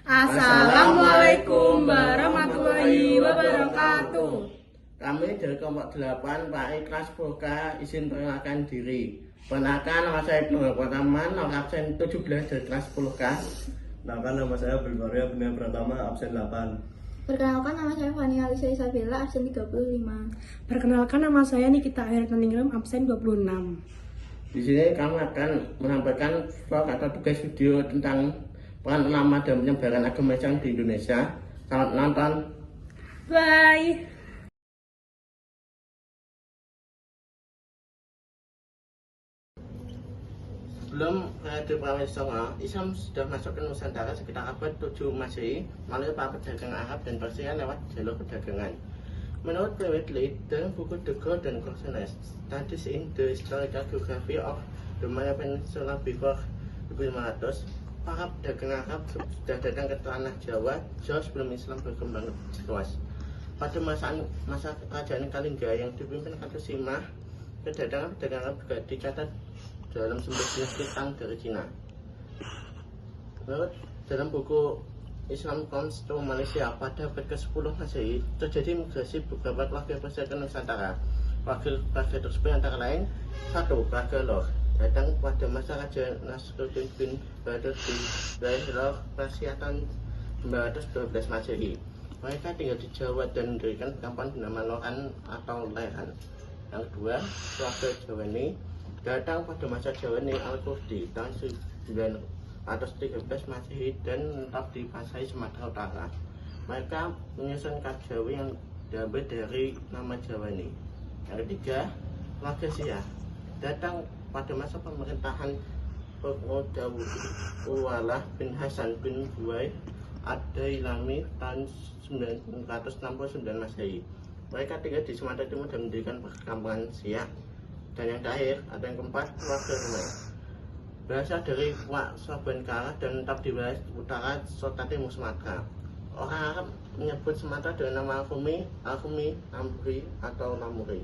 Assalamualaikum warahmatullahi wabarakatuh. Kami dari kelompok 8 Pak kelas 10K izin perkenalkan diri. Perkenalkan, nama saya Ibnu Pratama, nomor absen 17 dari kelas 10K. Perkenalkan, nama saya Belvaria Bina Pratama, absen 8. Perkenalkan, nama saya Fani Alisa Isabella, absen 35. Perkenalkan, nama saya Nikita Airtaningrum, absen 26. Di sini kami akan menyampaikan vlog atau tugas video tentang peran ulama dan penyebaran agama Islam di Indonesia. Selamat menonton. Bye. Sebelum Raja Prawi Songo, Islam sudah masuk ke Nusantara sekitar abad 7 Masehi melalui para pedagang Arab dan Persia lewat jalur perdagangan. Menurut Whitley dalam buku The Golden Crossroads, Studies in the Historical Geography of the Malaya Peninsula before 1500, para pedagang Arab sudah datang ke tanah Jawa jauh sebelum Islam berkembang luas. Pada masa kerajaan Kalingga yang dipimpin Ratu Simah, kedatangan pedagang Arab juga dicatat dalam sumber dinasti Tang dari Cina. Menurut dalam buku Islam Comes to Malaysia pada abad ke-10 Masehi, terjadi migrasi beberapa keluarga Persia ke Nusantara. Keluarga tersebut antara lain: 1. Keluarga Lor datang pada masa Raja Nasruddin bin Bahadur di wilayah Lor Persia tahun 912 Masehi. Mereka tinggal di Jawa dan mendirikan perkampungan bernama Loran atau Leran. Yang kedua, keluarga Jawani datang pada masa Jawani Al-Kurdi tahun 913 Masehi dan menetap di Pasai, Sumatera Utara. Mereka menyusun Kajawi yang diambil dari nama Jawani. Yang ketiga, keluarga Syia datang pada masa pemerintahan Uwalah bin Hasan bin Buai Ad-Dailami tahun 969 Masehi. Mereka tinggal di Sumatera Timur dan mendirikan perkampungan Syia. Dan yang terakhir, ada yang keempat, keluarga Rumai. Berasal dari Wak Sabankara dan menetap di wilayah utara Kota Timur Sumatera. Orang Arab menyebut Sumatera dengan nama Al-Fumi, Namuri, atau Namuri.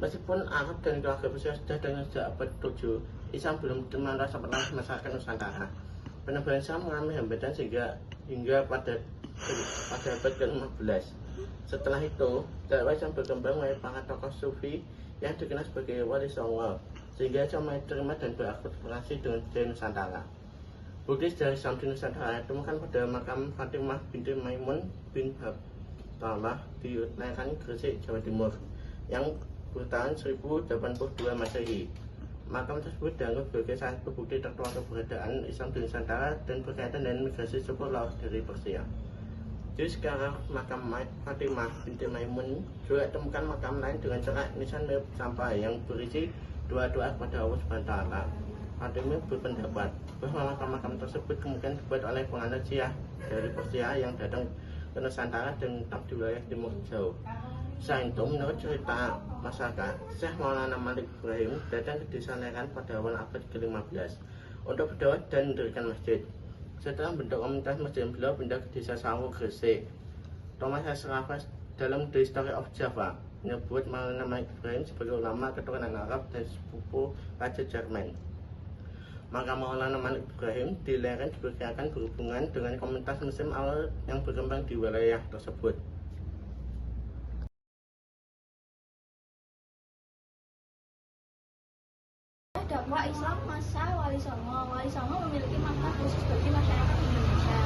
Meskipun Arab dan keluarga Persia sudah datang sejak abad 7, Islam belum merasa pernah masyarakat Nusantara. Penebalan Islam mengalami hambatan hingga pada abad ke-15. Setelah itu, dakwah Islam berkembang oleh para tokoh sufi yang dikenal sebagai Wali Songo, sehingga Islam diterima dan berakulturasi dengan budaya Nusantara. Bukti sejarah Islam di Nusantara ditemukan pada makam Fatimah binti Maimun bin Habtallah di Leran, Gresik, Jawa Timur, yang bertahun 1082 Masehi. Makam tersebut dianggap sebagai salah satu bukti tertua keberadaan Islam di Nusantara dan berkaitan dengan migrasi suku Laos dari Persia. Di sekarang makam Fatimah binti Maimun juga temukan makam lain dengan corak nisan mirip sampah yang berisi doa-doa kepada Allah SWT. Fatimah berpendapat bahwa makam-makam tersebut kemungkinan dibuat oleh penganut Syiah dari Persia yang datang ke Nusantara dan menetap di wilayah Timur Jauh. Selain itu, menurut cerita masyarakat, Syekh Maulana Malik Ibrahim datang ke desa Leran pada awal abad ke-15 untuk berdoa dan mendirikan masjid. Setelah bentuk komunitas masjid, beliau pindah ke desa Sawu, Gresik. Thomas S. Raffles dalam The History of Java menyebut Maulana Malik Ibrahim sebagai ulama keturunan Arab dan sepupu Raja Jerman. Maka Maulana Malik Ibrahim di Leran diperkirakan berhubungan dengan komunitas Muslim awal yang berkembang di wilayah tersebut. Dakwah Islam masa Wali Songo. Wali Songo memiliki makna khusus bagi masyarakat Indonesia.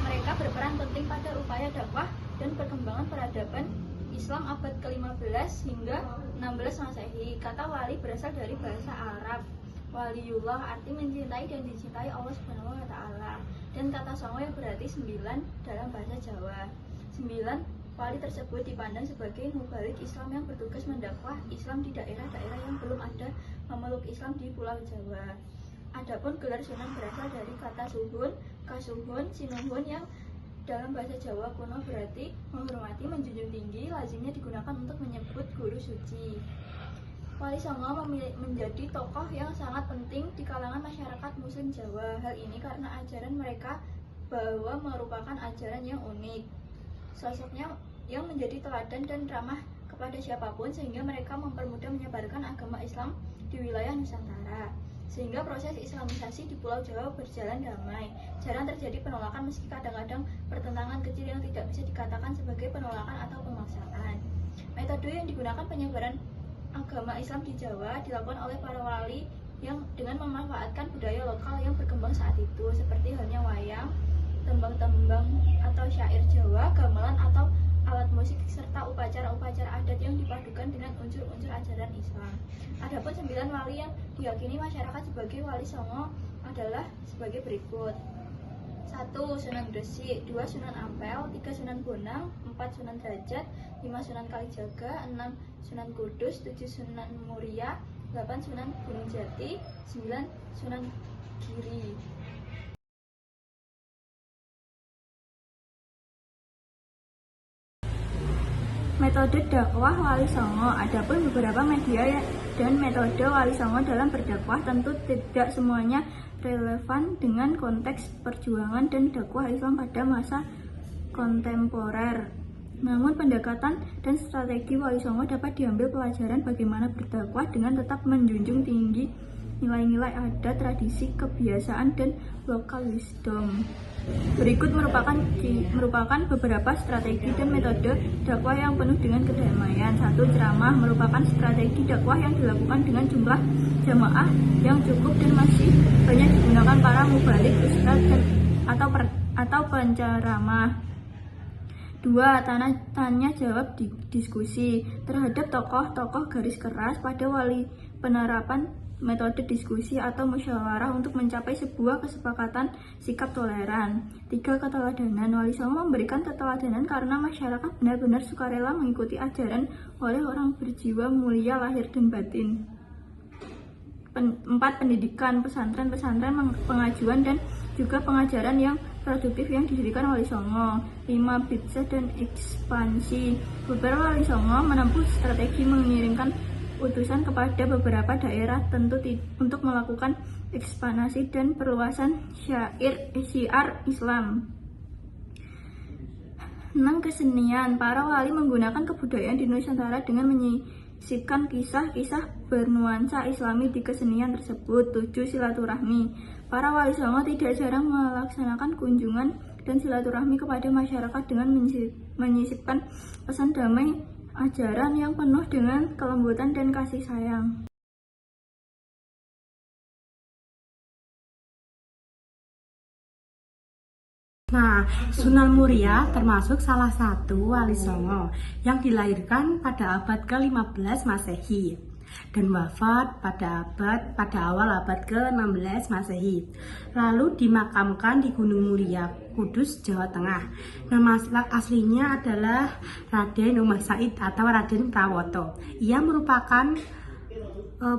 Mereka berperan penting pada upaya dakwah dan perkembangan peradaban Islam abad ke-15 hingga 16 Masehi. Kata wali berasal dari bahasa Arab. Waliullah arti mencintai dan dicintai Allah Subhanahu wa taala. Dan kata Songo yang berarti 9 dalam bahasa Jawa. 9 wali tersebut dipandang sebagai mubalik Islam yang bertugas mendakwah Islam di daerah-daerah yang belum ada memeluk Islam di Pulau Jawa. Adapun gelar sunan berasal dari kata suhun, kasuhun, sinuhun yang dalam bahasa Jawa kuno berarti menghormati, menjunjung tinggi, lazimnya digunakan untuk menyebut guru suci. Wali Songo menjadi tokoh yang sangat penting di kalangan masyarakat Muslim Jawa. Hal ini karena ajaran mereka bahwa merupakan ajaran yang unik. Sosoknya yang menjadi teladan dan ramah kepada siapapun sehingga mereka mempermudah menyebarkan agama Islam di wilayah Nusantara. sehingga proses islamisasi di Pulau Jawa berjalan damai. Jarang terjadi penolakan meski kadang-kadang pertentangan kecil yang tidak bisa dikatakan sebagai penolakan atau pemaksaan. Metode yang digunakan penyebaran agama Islam di Jawa dilakukan oleh para wali yang dengan memanfaatkan budaya lokal yang berkembang saat itu, seperti halnya wayang, tembang-tembang atau syair Jawa, gamelan atau alat musik, serta upacara-upacara adat yang dipadukan dengan unsur-unsur ajaran Islam. Adapun 9 wali yang diyakini masyarakat sebagai wali songo adalah sebagai berikut. 1. Sunan Gresik, 2. Sunan Ampel, 3. Sunan Bonang, 4. Sunan Derajat, 5. Sunan Kalijaga, 6. Sunan Kudus, 7. Sunan Muria, 8. Sunan Gunung Jati, 9. Sunan Giri. Metode dakwah Wali Songo. Adapun beberapa media dan metode Wali Songo dalam berdakwah tentu tidak semuanya relevan dengan konteks perjuangan dan dakwah Islam pada masa kontemporer. Namun pendekatan dan strategi Wali Songo dapat diambil pelajaran bagaimana berdakwah dengan tetap menjunjung tinggi nilai-nilai adat, tradisi, kebiasaan, dan lokal wisdom. Berikut merupakan beberapa strategi dan metode dakwah yang penuh dengan kedamaian. 1. Ceramah merupakan strategi dakwah yang dilakukan dengan jumlah jamaah yang cukup dan masih banyak digunakan para mubalik, ustadz, atau penceramah. 2. Tanya jawab diskusi terhadap tokoh-tokoh garis keras pada wali. Penerapan metode diskusi atau musyawarah untuk mencapai sebuah kesepakatan sikap toleran. 3. Keteladanan. Wali Songo memberikan keteladanan karena masyarakat benar-benar sukarela mengikuti ajaran oleh orang berjiwa mulia lahir dan batin. 4. Pendidikan. Pesantren-pesantren pengajuan dan juga pengajaran yang produktif yang didirikan Wali Songo. 5. Bid'ah dan ekspansi. Beberapa Wali Songo menempuh strategi mengirimkan utusan kepada beberapa daerah tentu untuk melakukan ekspansi dan perluasan syiar Islam. 6. Kesenian. Para wali menggunakan kebudayaan di Nusantara dengan menyisipkan kisah-kisah bernuansa Islami di kesenian tersebut. 7. Silaturahmi. Para wali Songo tidak jarang melaksanakan kunjungan dan silaturahmi kepada masyarakat dengan menyisipkan pesan damai, ajaran yang penuh dengan kelembutan dan kasih sayang. Nah, Sunan Muria termasuk salah satu wali Songo yang dilahirkan pada abad ke-15 Masehi dan wafat pada awal abad ke-16 Masehi. Lalu dimakamkan di Gunung Muria, Kudus, Jawa Tengah. Nama aslinya adalah Raden Umar Said atau Raden Prawoto. Ia merupakan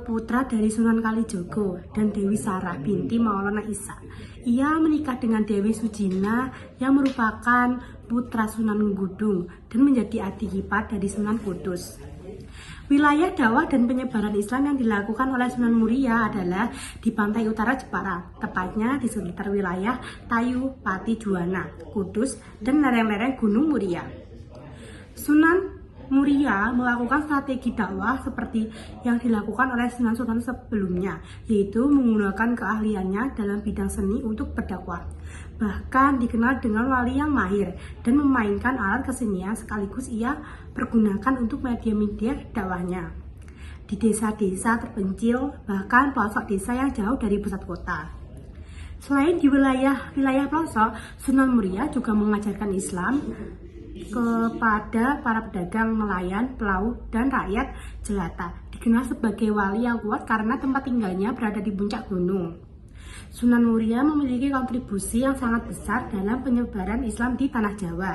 putra dari Sunan Kalijogo dan Dewi Sarah binti Maulana Isa. Ia menikah dengan Dewi Sujina yang merupakan putra Sunan Gudung dan menjadi adik ipar dari Sunan Kudus. Wilayah dakwah dan penyebaran Islam yang dilakukan oleh Sunan Muria adalah di pantai utara Jepara, tepatnya di sekitar wilayah Tayu, Pati, Juwana, Kudus, dan lereng-lereng Gunung Muria. Sunan Muria melakukan strategi dakwah seperti yang dilakukan oleh Sunan-Sunan sebelumnya, yaitu menggunakan keahliannya dalam bidang seni untuk berdakwah. Bahkan dikenal dengan wali yang mahir dan memainkan alat kesenian sekaligus ia pergunakan untuk media-media dakwahnya di desa-desa terpencil, bahkan pelosok desa yang jauh dari pusat kota. Selain di wilayah pelosok, Sunan Muria juga mengajarkan Islam kepada para pedagang, nelayan, pelaut, dan rakyat jelata. Dikenal sebagai wali yang kuat karena tempat tinggalnya berada di puncak gunung. Sunan Muria memiliki kontribusi yang sangat besar dalam penyebaran Islam di tanah Jawa.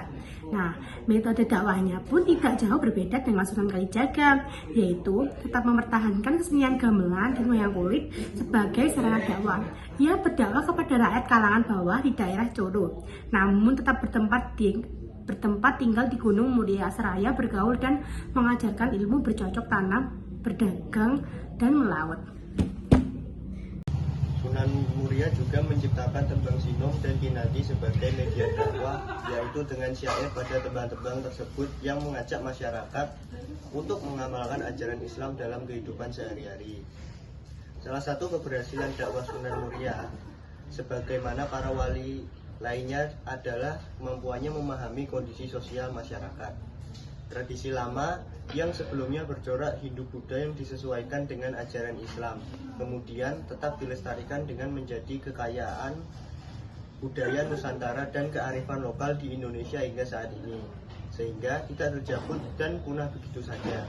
Nah, metode dakwahnya pun tidak jauh berbeda dengan Sunan Kalijaga, yaitu tetap mempertahankan kesenian gamelan dan wayang kulit sebagai sarana dakwah. Ia berdakwah kepada rakyat kalangan bawah di daerah Coro, namun tetap bertempat tinggal di Gunung Muria seraya bergaul dan mengajarkan ilmu bercocok tanam, berdagang, dan melaut. Sunan Muria juga menciptakan tembang sinom dan kinadi sebagai media dakwah, yaitu dengan syair pada tembang-tembang tersebut yang mengajak masyarakat untuk mengamalkan ajaran Islam dalam kehidupan sehari-hari. Salah satu keberhasilan dakwah Sunan Muria sebagaimana para wali lainnya adalah kemampuannya memahami kondisi sosial masyarakat. Tradisi lama yang sebelumnya bercorak Hindu-Buddha yang disesuaikan dengan ajaran Islam, kemudian tetap dilestarikan dengan menjadi kekayaan budaya Nusantara dan kearifan lokal di Indonesia hingga saat ini, sehingga tidak terjabut dan punah begitu saja.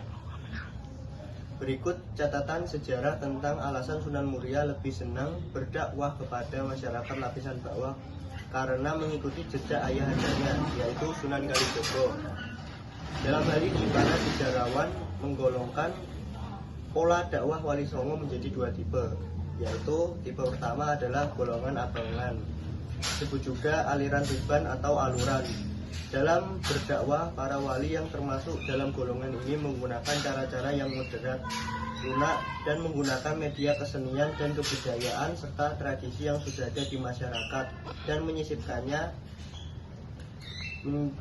Berikut catatan sejarah tentang alasan Sunan Muria lebih senang berdakwah kepada masyarakat lapisan bawah karena mengikuti jejak ayahandanya, yaitu Sunan Kalijogo. Dalam hal ini, para sejarawan menggolongkan pola dakwah Wali Songo menjadi dua tipe, yaitu tipe pertama adalah golongan abangan, disebut juga aliran riban atau aluran. Dalam berdakwah, para wali yang termasuk dalam golongan ini menggunakan cara-cara yang moderat, lunak, dan menggunakan media kesenian dan kebudayaan serta tradisi yang sudah ada di masyarakat dan menyisipkannya,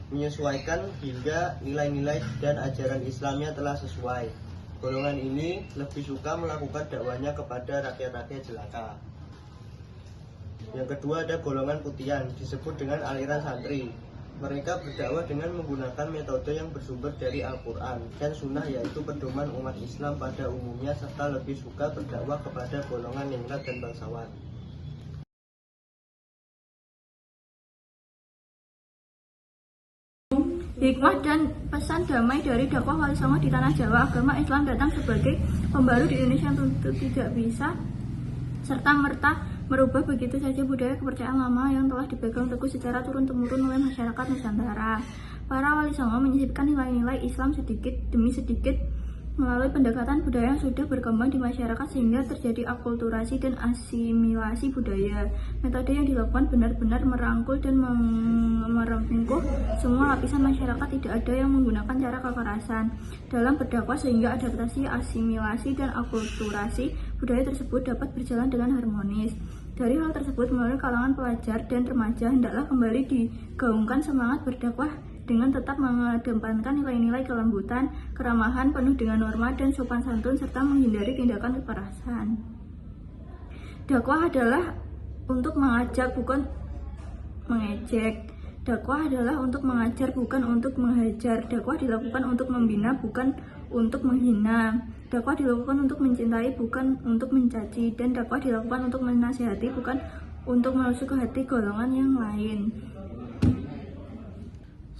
menyesuaikan hingga nilai-nilai dan ajaran Islamnya telah sesuai. Golongan ini lebih suka melakukan dakwahnya kepada rakyat-rakyat jelata. Yang kedua ada golongan putihan, disebut dengan aliran santri. Mereka berdakwah dengan menggunakan metode yang bersumber dari Al-Quran dan Sunnah, yaitu pedoman umat Islam pada umumnya, serta lebih suka berdakwah kepada golongan ningrat dan bangsawan. Hikmah dan pesan damai dari dakwah Wali Songo di tanah Jawa. Agama Islam datang sebagai pembaru di Indonesia yang tentu tidak bisa serta-merta merubah begitu saja budaya kepercayaan lama yang telah dipegang teguh secara turun-temurun oleh masyarakat Nusantara. Para Wali Songo menyisipkan nilai-nilai Islam sedikit demi sedikit melalui pendekatan budaya yang sudah berkembang di masyarakat sehingga terjadi akulturasi dan asimilasi budaya. Metode yang dilakukan benar-benar merangkul dan merengkuh semua lapisan masyarakat, tidak ada yang menggunakan cara kekerasan dalam berdakwah sehingga adaptasi, asimilasi, dan akulturasi budaya tersebut dapat berjalan dengan harmonis. Dari hal tersebut, melalui kalangan pelajar dan remaja hendaklah kembali digaungkan semangat berdakwah dengan tetap mengedepankan nilai-nilai kelembutan, keramahan, penuh dengan norma dan sopan santun, serta menghindari tindakan kekerasan. Dakwah adalah untuk mengajak, bukan mengejek. Dakwah adalah untuk mengajar, bukan untuk menghajar. Dakwah dilakukan untuk membina, bukan untuk menghina. Dakwah dilakukan untuk mencintai, bukan untuk mencaci. Dan dakwah dilakukan untuk menasihati, bukan untuk menusuk ke hati golongan yang lain.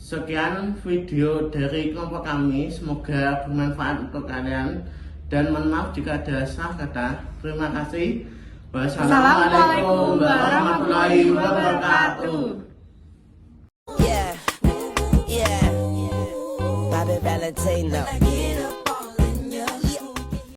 Sekian video dari kelompok kami, semoga bermanfaat untuk kalian dan mohon maaf jika ada salah kata. Terima kasih. Wassalamualaikum warahmatullahi wabarakatuh. Yeah, Bobby Valentino.